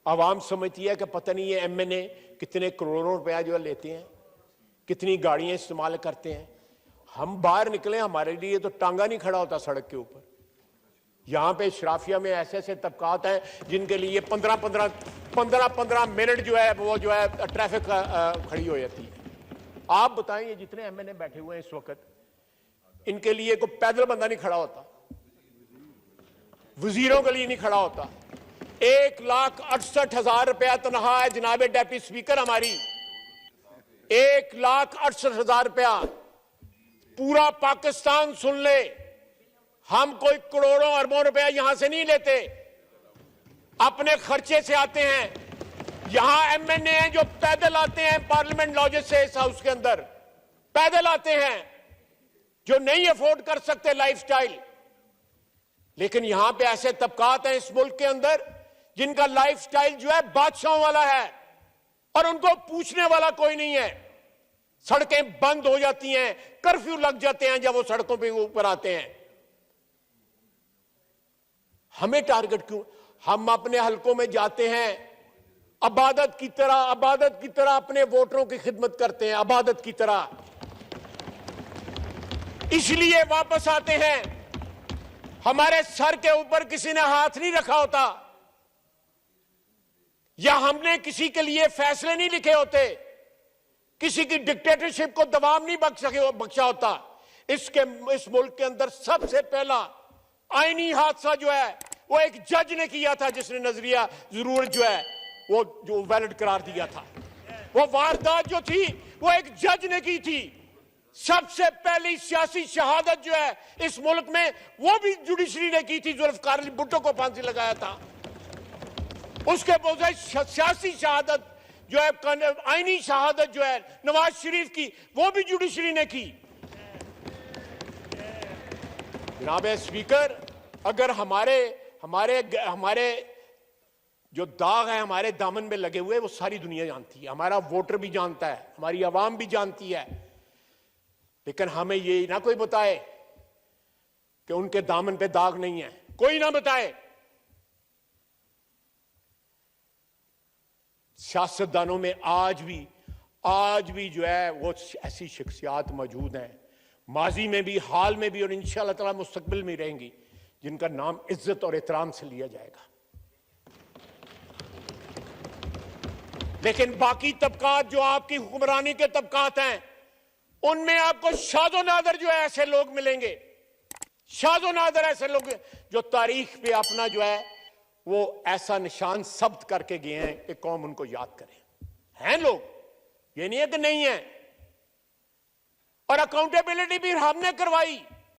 عوام سمجھتی ہے کہ پتہ نہیں یہ ایم این اے کتنے کروڑوں روپیہ جو ہے لیتے ہیں، کتنی گاڑیاں استعمال کرتے ہیں. ہم باہر نکلیں، ہمارے لیے تو ٹانگا نہیں کھڑا ہوتا سڑک کے اوپر. یہاں پہ اشرافیہ میں ایسے ایسے طبقات ہیں جن کے لیے 15 منٹ جو ہے وہ جو ہے ٹریفک کھڑی ہو جاتی ہے. آپ بتائیں یہ جتنے ایم این اے بیٹھے ہوئے ہیں اس وقت، ان کے لیے کوئی پیدل بندہ نہیں کھڑا ہوتا، وزیروں کے لیے نہیں کھڑا ہوتا. 1,68,000 روپیہ تنخواہ ہے جناب ڈیپٹی سپیکر ہماری. 1,68,000 روپیہ. پورا پاکستان سن لے، ہم کوئی کروڑوں اربوں روپیہ یہاں سے نہیں لیتے، اپنے خرچے سے آتے ہیں. یہاں ایم این اے ہیں جو پیدل آتے ہیں پارلیمنٹ لاجز سے اس ہاؤس کے اندر، پیدل آتے ہیں، جو نہیں افورڈ کر سکتے لائف سٹائل. لیکن یہاں پہ ایسے طبقات ہیں اس ملک کے اندر جن کا لائف سٹائل جو ہے بادشاہوں والا ہے، اور ان کو پوچھنے والا کوئی نہیں ہے. سڑکیں بند ہو جاتی ہیں، کرفیو لگ جاتے ہیں جب وہ سڑکوں پہ اوپر آتے ہیں. ہمیں ٹارگٹ کیوں؟ ہم اپنے حلقوں میں جاتے ہیں، عبادت کی طرح اپنے ووٹروں کی خدمت کرتے ہیں، عبادت کی طرح. اس لیے واپس آتے ہیں. ہمارے سر کے اوپر کسی نے ہاتھ نہیں رکھا ہوتا، یا ہم نے کسی کے لیے فیصلے نہیں لکھے ہوتے، کسی کی ڈکٹیٹرشپ کو دوام نہیں بخشا ہوتا. اس ملک کے اندر سب سے پہلا آئینی حادثہ جو ہے وہ ایک جج نے کیا تھا، جس نے نظریہ ضرورت جو ہے وہ جو ویلڈ قرار دیا تھا. وہ واردات جو تھی وہ ایک جج نے کی تھی. سب سے پہلی سیاسی شہادت جو ہے اس ملک میں وہ بھی جوڈیشری نے کی تھی. ذوالفقار علی بھٹو کو پھانسی لگایا تھا. اس کے بجائے سیاسی شہادت جو ہے، آئینی شہادت جو ہے نواز شریف کی، وہ بھی جوڈیشری نے کی. جناب اسپیکر، اگر ہمارے جو داغ ہیں ہمارے دامن میں لگے ہوئے وہ ساری دنیا جانتی ہے، ہمارا ووٹر بھی جانتا ہے، ہماری عوام بھی جانتی ہے. لیکن ہمیں یہ نہ کوئی بتائے کہ ان کے دامن پہ داغ نہیں ہے، کوئی نہ بتائے. سیاستدانوں میں آج بھی جو ہے وہ ایسی شخصیات موجود ہیں، ماضی میں بھی، حال میں بھی، اور انشاءاللہ تعالی مستقبل میں رہیں گی، جن کا نام عزت اور احترام سے لیا جائے گا. لیکن باقی طبقات جو آپ کی حکمرانی کے طبقات ہیں، ان میں آپ کو شاذ و نادر جو ہے ایسے لوگ ملیں گے، شاذ و نادر ایسے لوگ جو تاریخ پہ اپنا جو ہے وہ ایسا نشان ثبت کر کے گئے ہیں کہ قوم ان کو یاد کرے. ہیں لوگ، یہ نہیں ہے کہ نہیں ہیں. اور اکاؤنٹیبلٹی بھی ہم نے کروائی.